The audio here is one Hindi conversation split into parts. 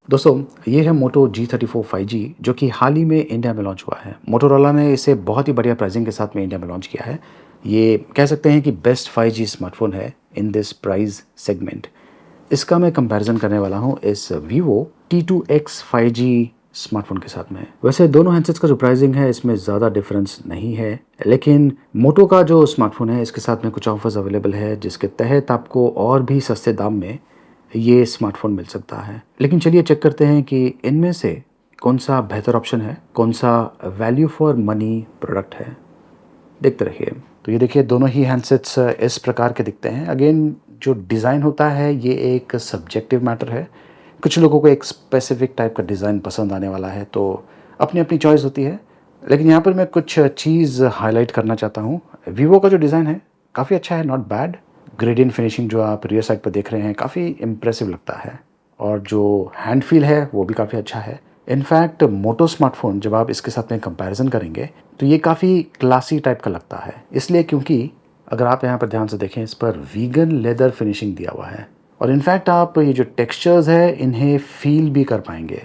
दोस्तों, ये है मोटो G34 5G जो कि हाल ही में इंडिया में लॉन्च हुआ है। मोटोरोला ने इसे बहुत ही बढ़िया प्राइसिंग के साथ में इंडिया में लॉन्च किया है। ये कह सकते हैं कि बेस्ट 5G स्मार्टफ़ोन है इन दिस प्राइस सेगमेंट। इसका मैं कंपैरिज़न करने वाला हूँ इस Vivo T2X 5G स्मार्टफ़ोन के साथ में। वैसे दोनों हैंडसेट्स का जो प्राइसिंग है इसमें ज़्यादा डिफरेंस नहीं है, लेकिन मोटो का जो स्मार्टफ़ोन है इसके साथ में कुछ ऑफ़र्स अवेलेबल है जिसके तहत आपको और भी सस्ते दाम में ये स्मार्टफ़ोन मिल सकता है। लेकिन चलिए चेक करते हैं कि इनमें से कौन-सा बेहतर ऑप्शन है, कौन-सा वैल्यू फॉर मनी प्रोडक्ट है। देखते रहिए। तो ये देखिए दोनों ही हैंडसेट्स इस प्रकार के दिखते हैं। अगेन जो डिज़ाइन होता है ये एक सब्जेक्टिव मैटर है। कुछ लोगों को एक स्पेसिफ़िक टाइप का डिज़ाइन पसंद आने वाला है, तो अपनी-अपनी चॉइस होती है। लेकिन यहाँ पर मैं कुछ चीज़ हाइलाइट करना चाहता हूँ। वीवो का जो डिज़ाइन है काफ़ी अच्छा है, नॉट बैड। ग्रेडियंट फिनिशिंग जो आप रियर साइड पर देख रहे हैं काफ़ी इम्प्रेसिव लगता है, और जो हैंड फील है वो भी काफ़ी अच्छा है। इनफैक्ट मोटो स्मार्टफ़ोन जब आप इसके साथ में कंपैरिज़न करेंगे तो ये काफ़ी क्लासी टाइप का लगता है, इसलिए क्योंकि अगर आप यहाँ पर ध्यान से देखें इस पर वीगन लेदर फिनिशिंग दिया हुआ है, और इनफैक्ट आप ये जो टेक्सचर्स है इन्हें फील भी कर पाएंगे।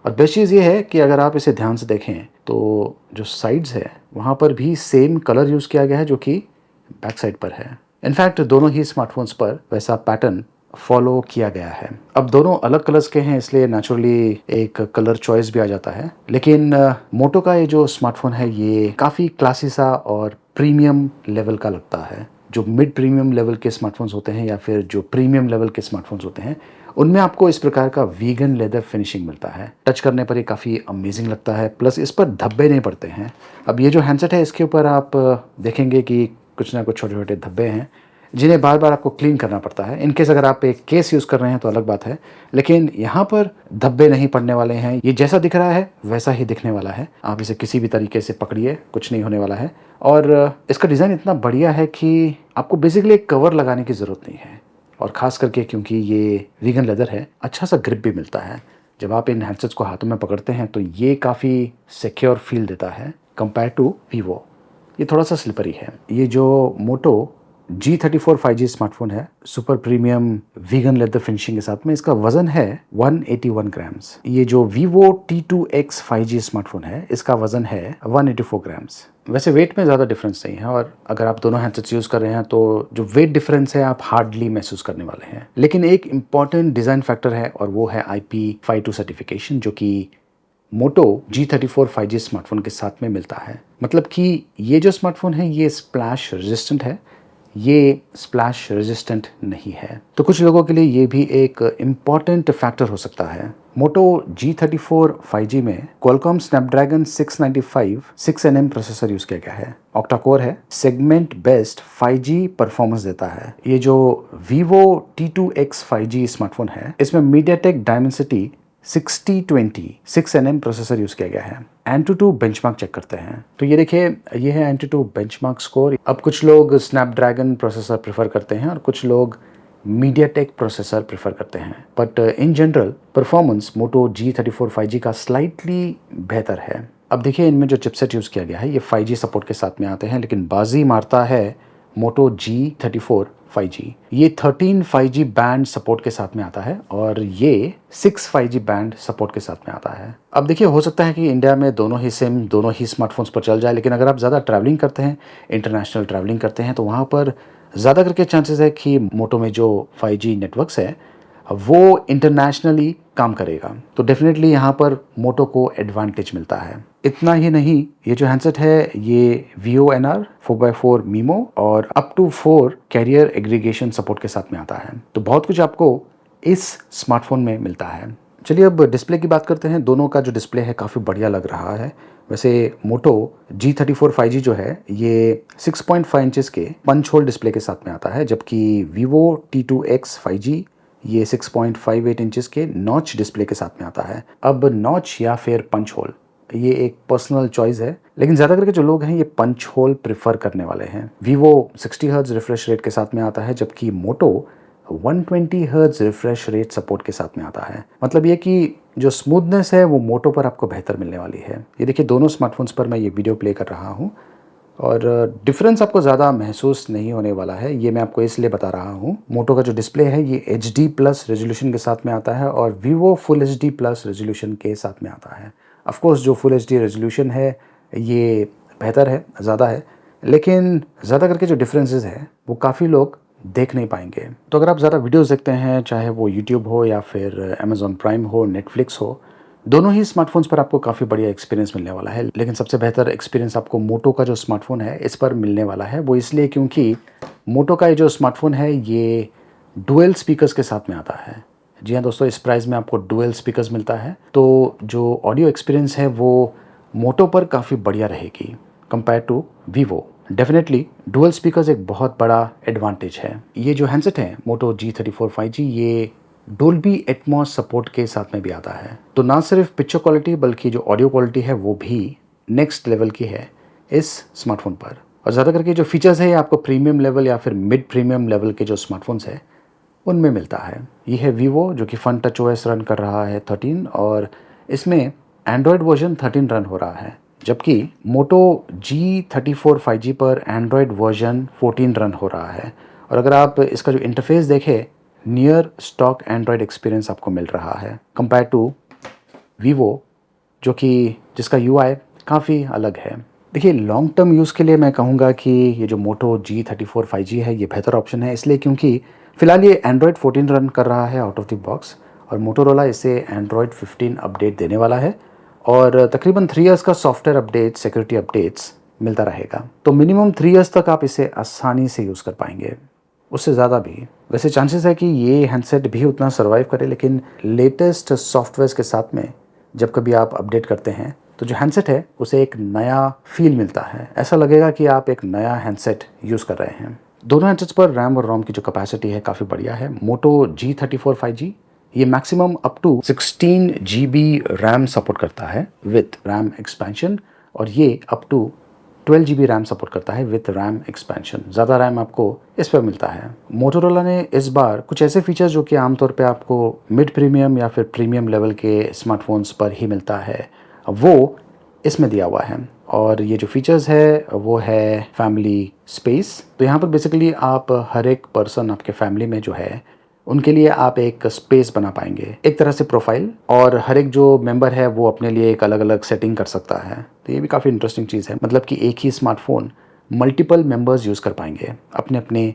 और बेस्ट चीज़ ये है कि अगर आप इसे ध्यान से देखें तो जो साइड्स है वहाँ पर भी सेम कलर यूज़ किया गया है जो कि बैक साइड पर है। इनफैक्ट दोनों ही स्मार्टफोन्स पर वैसा पैटर्न फॉलो किया गया है। अब दोनों अलग कलर्स के हैं इसलिए नेचुरली एक कलर चॉइस भी आ जाता है, लेकिन मोटो का ये जो स्मार्टफोन है ये काफ़ी क्लासी सा और प्रीमियम लेवल का लगता है। जो मिड प्रीमियम लेवल के स्मार्टफोन्स होते हैं या फिर जो प्रीमियम लेवल के स्मार्टफोन्स होते हैं उनमें आपको इस प्रकार का वीगन लेदर फिनिशिंग मिलता है। टच करने पर ये काफ़ी अमेजिंग लगता है, प्लस इस पर धब्बे नहीं पड़ते हैं। अब ये जो हैंडसेट है इसके ऊपर आप देखेंगे कि कुछ ना कुछ छोटे-छोटे धब्बे हैं, जिन्हें बार-बार आपको क्लीन करना पड़ता है। इन केस अगर आप एक केस यूज़ कर रहे हैं तो अलग बात है, लेकिन यहाँ पर धब्बे नहीं पड़ने वाले हैं। ये जैसा दिख रहा है वैसा ही दिखने वाला है। आप इसे किसी भी तरीके से पकड़िए, कुछ नहीं होने वाला है। और इसका डिज़ाइन इतना बढ़िया है कि आपको बेसिकली एक कवर लगाने की ज़रूरत नहीं है, और ख़ास करके क्योंकि ये वीगन लेदर है, अच्छा सा ग्रिप भी मिलता है। जब आप इन हैंडसेट्स को हाथों में पकड़ते हैं तो ये काफ़ी सिक्योर फील देता है कंपेयर टू वीवो। ये थोड़ा-सा स्लिपरी है। ये जो मोटो G34 5G स्मार्टफ़ोन है, super premium vegan leather finishing के साथ में, इसका वज़न है 181 ग्राम्स। ये जो Vivo T2X 5G स्मार्टफ़ोन है, इसका वज़न है 184 ग्राम्स। वैसे वेट में ज़्यादा डिफरेंस नहीं है, और अगर आप दोनों हैंडसेट्स यूज़ कर रहे हैं तो जो वेट डिफरेंस है आप हार्डली महसूस करने वाले हैं। लेकिन एक इम्पॉर्टेंट डिज़ाइन फैक्टर है और वो है IP52 सर्टिफिकेशन, जो कि मोटो G34 5G स्मार्टफ़ोन के साथ में मिलता है। मतलब कि ये जो स्मार्टफ़ोन है ये स्प्लैश रेजिस्टेंट है, ये स्प्लैश रेजिस्टेंट नहीं है। तो कुछ लोगों के लिए ये भी एक इम्पॉर्टेंट फैक्टर हो सकता है। मोटो G34 5G में Qualcomm Snapdragon 695 6nm processor use किया गया है। ऑक्टा कोर है, सेगमेंट बेस्ट 5G परफॉर्मेंस देता है। ये जो Vivo T2X 5G स्मार्टफ़ोन है इसमें MediaTek Dimensity 6020 6nm processor use किया गया है। एंटूटू बेंचमार्क चेक करते हैं तो ये देखिए, ये है एंटूटू बेंचमार्क स्कोर। अब कुछ लोग स्नैपड्रैगन प्रोसेसर प्रेफर करते हैं और कुछ लोग मीडियाटेक प्रोसेसर प्रेफर करते हैं, but in general performance Moto G34 5G का स्लाइटली बेहतर है। अब देखिए इनमें जो चिपसेट यूज़ किया गया है ये 5G सपोर्ट के साथ में आते हैं, लेकिन बाजी मारता है मोटो G34 5G। ये 13 5G बैंड सपोर्ट के साथ में आता है और ये 6 5G बैंड सपोर्ट के साथ में आता है। अब देखिए हो सकता है कि इंडिया में दोनों ही सिम दोनों ही स्मार्टफोन्स पर चल जाए, लेकिन अगर आप ज़्यादा ट्रैवलिंग करते हैं, इंटरनेशनल ट्रैवलिंग करते हैं, तो वहाँ पर ज़्यादा करके चांसेस है कि मोटो में जो 5G नेटवर्क्स है वो इंटरनेशनली काम करेगा। तो डेफिनेटली यहाँ पर मोटो को एडवांटेज मिलता है। इतना ही नहीं, ये जो हैंडसेट है ये VONR 4x4 मीमो और up to 4 carrier aggregation support के साथ में आता है। तो बहुत कुछ आपको इस स्मार्टफोन में मिलता है। चलिए अब डिस्प्ले की बात करते हैं। दोनों का जो डिस्प्ले है काफ़ी बढ़िया लग रहा है। वैसे मोटो G34 5G जो है ये 6.5 इंचेस के पंच होल डिस्प्ले के साथ में आता है, जबकि Vivo T2X 5G ये 6.58 इंचेस के नॉच डिस्प्ले के साथ में आता है। अब नॉच या फिर पंच होल ये एक पर्सनल चॉइस है, लेकिन ज़्यादा करके जो लोग हैं ये पंच होल प्रेफर करने वाले हैं। Vivo 60 हर्ट्ज रिफ्रेश रेट के साथ में आता है, जबकि मोटो 120 हर्ट्ज रिफ्रेश रेट सपोर्ट के साथ में आता है। मतलब ये कि जो स्मूथनेस है वो मोटो पर आपको बेहतर मिलने वाली है। ये देखिए दोनों स्मार्टफोन्स पर मैं ये वीडियो प्ले कर रहा हूँ और डिफरेंस आपको ज़्यादा महसूस नहीं होने वाला है, ये मैं आपको इसलिए बता रहा हूँ। मोटो का जो डिस्प्ले है ये HD प्लस रेजोल्यूशन के साथ में आता है और Vivo full HD plus resolution के साथ में आता है। ऑफ कोर्स जो फुल HD रेजोल्यूशन है ये बेहतर है, ज़्यादा है, लेकिन ज़्यादा करके जो डिफरेंसेस है वो काफ़ी लोग देख नहीं पाएंगे। तो अगर आप ज़्यादा वीडियोज़ देखते हैं, चाहे वो यूट्यूब हो या फिर अमेज़ॉन प्राइम हो, नेटफ्लिक्स हो, दोनों ही स्मार्टफ़ोन्स पर आपको काफ़ी बढ़िया एक्सपीरियंस मिलने वाला है। लेकिन सबसे बेहतर एक्सपीरियंस आपको मोटो का जो स्मार्टफ़ोन है इस पर मिलने वाला है। वो इसलिए क्योंकि मोटो का ये जो स्मार्टफ़ोन है ये डुअल स्पीकर्स के साथ में आता है। जी हाँ दोस्तों, इस प्राइस में आपको डुअल स्पीकर्स मिलता है, तो जो ऑडियो एक्सपीरियंस है वो मोटो पर काफ़ी बढ़िया रहेगी compare to Vivo. Definitely dual speakers एक बहुत बड़ा एडवांटेज है। ये जो हैंडसेट है मोटो G34 5G, ये डोल्बी एटमॉस सपोर्ट के साथ में भी आता है। तो ना सिर्फ पिक्चर क्वालिटी बल्कि जो ऑडियो क्वालिटी है वो भी नेक्स्ट लेवल की है इस स्मार्टफोन पर। और ज़्यादा करके जो फीचर्स है आपको प्रीमियम लेवल या फिर मिड प्रीमियम लेवल के जो स्मार्टफोन्स है उनमें मिलता है। ये है वीवो जो कि फन टच OS रन कर रहा है 13 और इसमें एंड्रॉयड वर्जन 13 रन हो रहा है, जबकि मोटो G34 5G पर एंड्रॉयड वर्जन 14 रन हो रहा है। और अगर आप इसका जो इंटरफेस देखें, नियर स्टॉक एंड्रॉयड एक्सपीरियंस आपको मिल रहा है कंपेयर टू वीवो जो कि जिसका UI काफ़ी अलग है। देखिए लॉन्ग टर्म यूज़ के लिए मैं कहूँगा कि ये जो मोटो G34 5G है ये बेहतर ऑप्शन है, इसलिए क्योंकि फ़िलहाल ये एंड्रॉयड 14 रन कर रहा है आउट ऑफ द बॉक्स और मोटोरोला इसे एंड्रॉयड 15 अपडेट देने वाला है और तकरीबन 3 इयर्स का सॉफ्टवेयर अपडेट, सिक्योरिटी अपडेट्स मिलता रहेगा। तो मिनिमम 3 इयर्स तक आप इसे आसानी से यूज़ कर पाएंगे, उससे ज़्यादा भी। वैसे चांसेस है कि ये हैंडसेट भी उतना सर्वाइव करे, लेकिन लेटेस्ट सॉफ्टवेयर्स के साथ में जब कभी आप अपडेट करते हैं तो जो हैंडसेट है उसे एक नया फील मिलता है, ऐसा लगेगा कि आप एक नया हैंडसेट यूज़ कर रहे हैं। दोनों हैंडसेट्स पर रैम और रोम की जो कैपेसिटी है काफ़ी बढ़िया है। मोटो G34 5G ये maximum up to 16 GB RAM support करता है विथ रैम एक्सपेंशन और ये up to 12 GB RAM support करता है विथ रैम एक्सपेंशन। ज़्यादा रैम आपको इस पर मिलता है। मोटोरोला ने इस बार कुछ ऐसे फीचर्स जो कि आमतौर पे आपको मिड प्रीमियम या फिर प्रीमियम लेवल के स्मार्टफोन्स पर ही मिलता है वो इसमें दिया हुआ है। और ये जो फीचर्स है वो है फैमिली स्पेस। तो यहाँ पर बेसिकली आप हर एक पर्सन आपके फैमिली में जो है उनके लिए आप एक स्पेस बना पाएंगे, एक तरह से प्रोफाइल, और हर एक जो मेंबर है वो अपने लिए एक अलग अलग सेटिंग कर सकता है। तो ये भी काफ़ी इंटरेस्टिंग चीज़ है, मतलब कि एक ही स्मार्टफोन मल्टीपल मेंबर्स यूज़ कर पाएंगे अपने अपने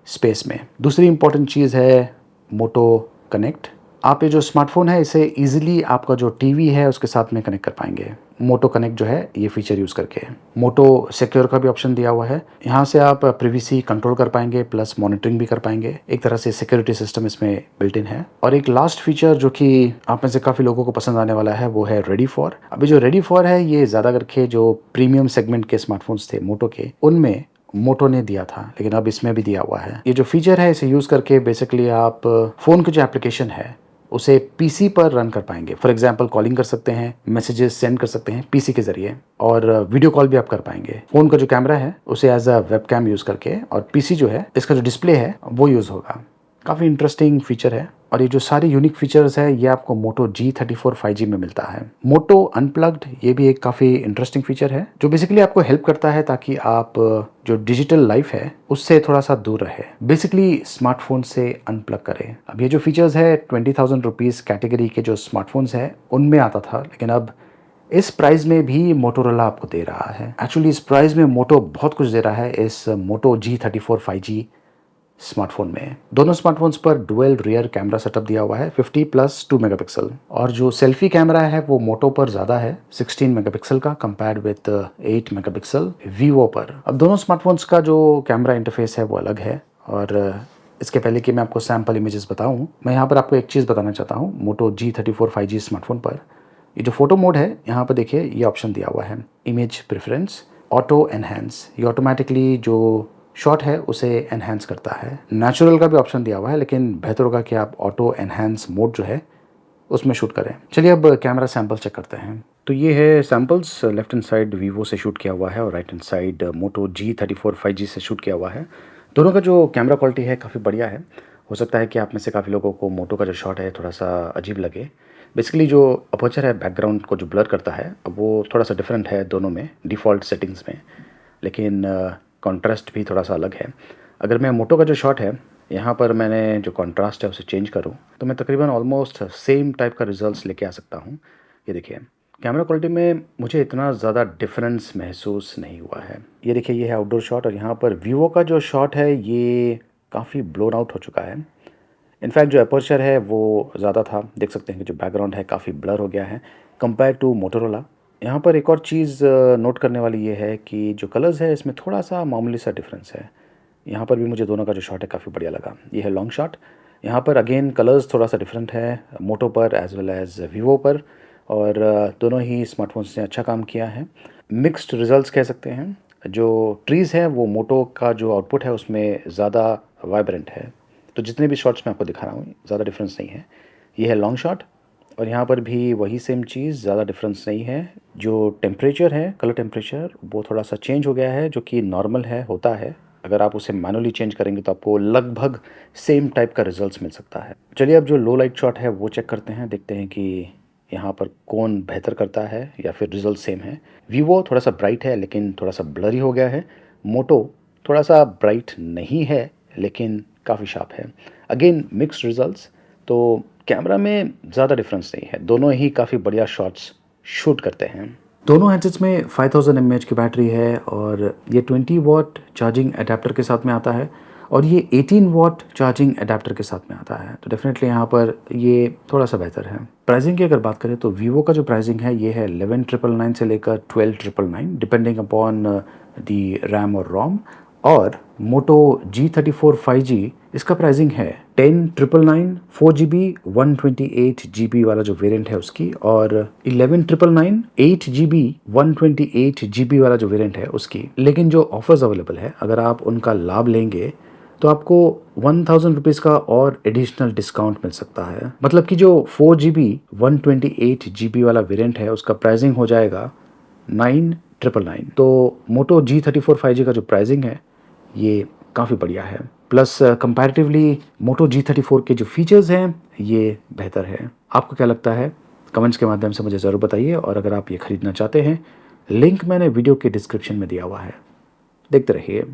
स्पेस में। दूसरी इंपॉर्टेंट चीज़ है मोटो कनेक्ट। आप ये जो स्मार्टफोन है इसे इजीली आपका जो टीवी है उसके साथ में कनेक्ट कर पाएंगे मोटो कनेक्ट जो है ये फीचर यूज़ करके। मोटो सिक्योर का भी ऑप्शन दिया हुआ है, यहाँ से आप प्रिवेसी कंट्रोल कर पाएंगे प्लस मॉनिटरिंग भी कर पाएंगे। एक तरह से सिक्योरिटी सिस्टम इसमें बिल्ट इन है। और एक लास्ट फीचर जो कि आप में से काफ़ी लोगों को पसंद आने वाला है वो है रेडी फॉर। अभी जो रेडी फॉर है ये ज़्यादा करके जो प्रीमियम सेगमेंट के स्मार्टफोन्स थे मोटो के उनमें मोटो ने दिया था, लेकिन अब इसमें भी दिया हुआ है। ये जो फीचर है इसे यूज़ करके बेसिकली आप फ़ोन की जो एप्लीकेशन है उसे पीसी पर रन कर पाएंगे। फॉर एग्जांपल कॉलिंग कर सकते हैं, मैसेजेस सेंड कर सकते हैं पीसी के ज़रिए, और वीडियो कॉल भी आप कर पाएंगे। फ़ोन का जो कैमरा है उसे एज अ वेबकैम यूज़ करके, और पीसी जो है इसका जो डिस्प्ले है वो यूज़ होगा। काफ़ी इंटरेस्टिंग फीचर है और ये जो सारे यूनिक फीचर्स है ये आपको मोटो G34 5G में मिलता है। मोटो अनप्लग्ड ये भी एक काफ़ी इंटरेस्टिंग फीचर है जो बेसिकली आपको हेल्प करता है ताकि आप जो डिजिटल लाइफ है उससे थोड़ा सा दूर रहे, बेसिकली स्मार्टफोन से अनप्लग करें। अब ये जो फीचर्स है 20,000 रुपीज़ कैटेगरी के जो स्मार्टफोन्स है उनमें आता था, लेकिन अब इस प्राइस में भी मोटोरोला आपको दे रहा है। एक्चुअली इस प्राइस में मोटो बहुत कुछ दे रहा है इस मोटो G34 5G स्मार्टफोन में। दोनों स्मार्टफोन्स पर डुअल रियर कैमरा सेटअप दिया हुआ है 50+2 मेगापिक्सल, और जो सेल्फी कैमरा है वो मोटो पर ज़्यादा है 16 मेगापिक्सल का कंपेयर्ड विद 8 मेगापिक्सल वीवो पर। अब दोनों स्मार्टफोन्स का जो कैमरा इंटरफेस है वो अलग है, और इसके पहले कि मैं आपको सैम्पल इमेजेस बताऊं, मैं यहाँ पर आपको एक चीज़ बताना चाहता हूँ। मोटो G34 5G स्मार्टफोन पर ये जो फोटो मोड है यहाँ पर देखिए ये ऑप्शन दिया हुआ है, इमेज प्रेफरेंस ऑटो एनहेंस। ये ऑटोमेटिकली जो शॉट है उसे एनहेंस करता है। नेचुरल का भी ऑप्शन दिया हुआ है, लेकिन बेहतर होगा कि आप ऑटो एनहेंस मोड जो है उसमें शूट करें। चलिए अब कैमरा सैंपल चेक करते हैं। तो ये है samples, left hand side Vivo से शूट किया हुआ है और राइट हैंड साइड मोटो G34 5G से शूट किया हुआ है। दोनों का जो कैमरा क्वालिटी है काफ़ी बढ़िया है। हो सकता है कि आप में से काफ़ी लोगों को मोटो का जो शॉट है थोड़ा सा अजीब लगे। बेसिकली जो अपर्चर है बैकग्राउंड को जो ब्लर करता है वो थोड़ा सा डिफरेंट है दोनों में डिफ़ॉल्ट सेटिंग्स में। लेकिन कॉन्ट्रास्ट भी थोड़ा सा अलग है। अगर मैं मोटो का जो शॉट है, यहाँ पर मैंने जो कॉन्ट्रास्ट है उसे चेंज करूँ तो मैं तकरीबन ऑलमोस्ट सेम टाइप का रिजल्ट्स लेके आ सकता हूँ। ये देखिए, कैमरा क्वालिटी में मुझे इतना ज़्यादा डिफरेंस महसूस नहीं हुआ है। ये देखिए, ये है आउटडोर शॉट और यहाँ पर वीवो का जो शॉट है ये काफ़ी ब्लोन आउट हो चुका है। इनफैक्ट जो अपर्चर है वो ज़्यादा था, देख सकते हैं कि जो बैकग्राउंड है काफ़ी ब्लर हो गया है कंपेयर टू मोटोरोला। यहाँ पर एक और चीज़ नोट करने वाली ये है कि जो कलर्स है इसमें थोड़ा सा मामूली सा डिफरेंस है। यहाँ पर भी मुझे दोनों का जो शॉट है काफ़ी बढ़िया लगा। ये है लॉन्ग शॉट। यहाँ पर अगेन कलर्स थोड़ा सा डिफरेंट है मोटो पर एज़ वेल एज़ वीवो पर, और दोनों ही स्मार्टफोन्स ने अच्छा काम किया है। मिक्स्ड रिजल्ट्स कह सकते हैं। जो ट्रीज़ है वो मोटो का जो आउटपुट है उसमें ज़्यादा वाइब्रेंट है, तो जितने भी शॉट्स मैं आपको दिखा रहा हूँ ज़्यादा डिफरेंस नहीं है। ये है लॉन्ग शॉट और यहाँ पर भी वही सेम चीज़, ज़्यादा डिफरेंस नहीं है। जो टेम्परेचर है, कलर टेम्परेचर, वो थोड़ा सा चेंज हो गया है जो कि नॉर्मल है, होता है। अगर आप उसे मैनुअली चेंज करेंगे तो आपको लगभग सेम टाइप का रिजल्ट्स मिल सकता है। चलिए अब जो लो लाइट शॉट है वो चेक करते हैं, देखते हैं कि यहाँ पर कौन बेहतर करता है या फिर रिजल्ट सेम है। वीवो थोड़ा सा ब्राइट है लेकिन थोड़ा सा ब्लरी हो गया है। मोटो थोड़ा सा ब्राइट नहीं है लेकिन काफ़ी शार्प है। अगेन मिक्स्ड रिजल्ट्स, तो कैमरा में ज़्यादा डिफरेंस नहीं है, दोनों ही काफ़ी बढ़िया शॉट्स शूट करते हैं। दोनों हैंडसेट्स में 5000 mAh की बैटरी है और ये 20 वॉट चार्जिंग अडेप्टर के साथ में आता है और ये 18 वॉट चार्जिंग अडेप्टर के साथ में आता है, तो डेफिनेटली यहाँ पर ये थोड़ा सा बेहतर है। प्राइसिंग की अगर बात करें तो वीवो का जो प्राइसिंग है ये है 11,999 से लेकर 12,999 डिपेंडिंग अपॉन दी रैम और रोम, और मोटो G34 5G इसका प्राइसिंग है 10,999 4GB 128GB वाला जो वेरिएंट है उसकी, और 11,999 8GB 128GB वाला जो वेरिएंट है उसकी। लेकिन जो ऑफर्स अवेलेबल है अगर आप उनका लाभ लेंगे तो आपको 1000 रुपीज़ का और एडिशनल डिस्काउंट मिल सकता है। मतलब कि जो 4GB 128GB वाला वेरिएंट है उसका प्राइसिंग हो जाएगा 9,999। तो मोटो G34 5G का जो प्राइसिंग है ये काफ़ी बढ़िया है, प्लस कंपैरेटिवली मोटो G34 के जो फीचर्स हैं ये बेहतर है। आपको क्या लगता है? कमेंट्स के माध्यम से मुझे ज़रूर बताइए, और अगर आप ये ख़रीदना चाहते हैं लिंक मैंने वीडियो के डिस्क्रिप्शन में दिया हुआ है, देखते रहिए।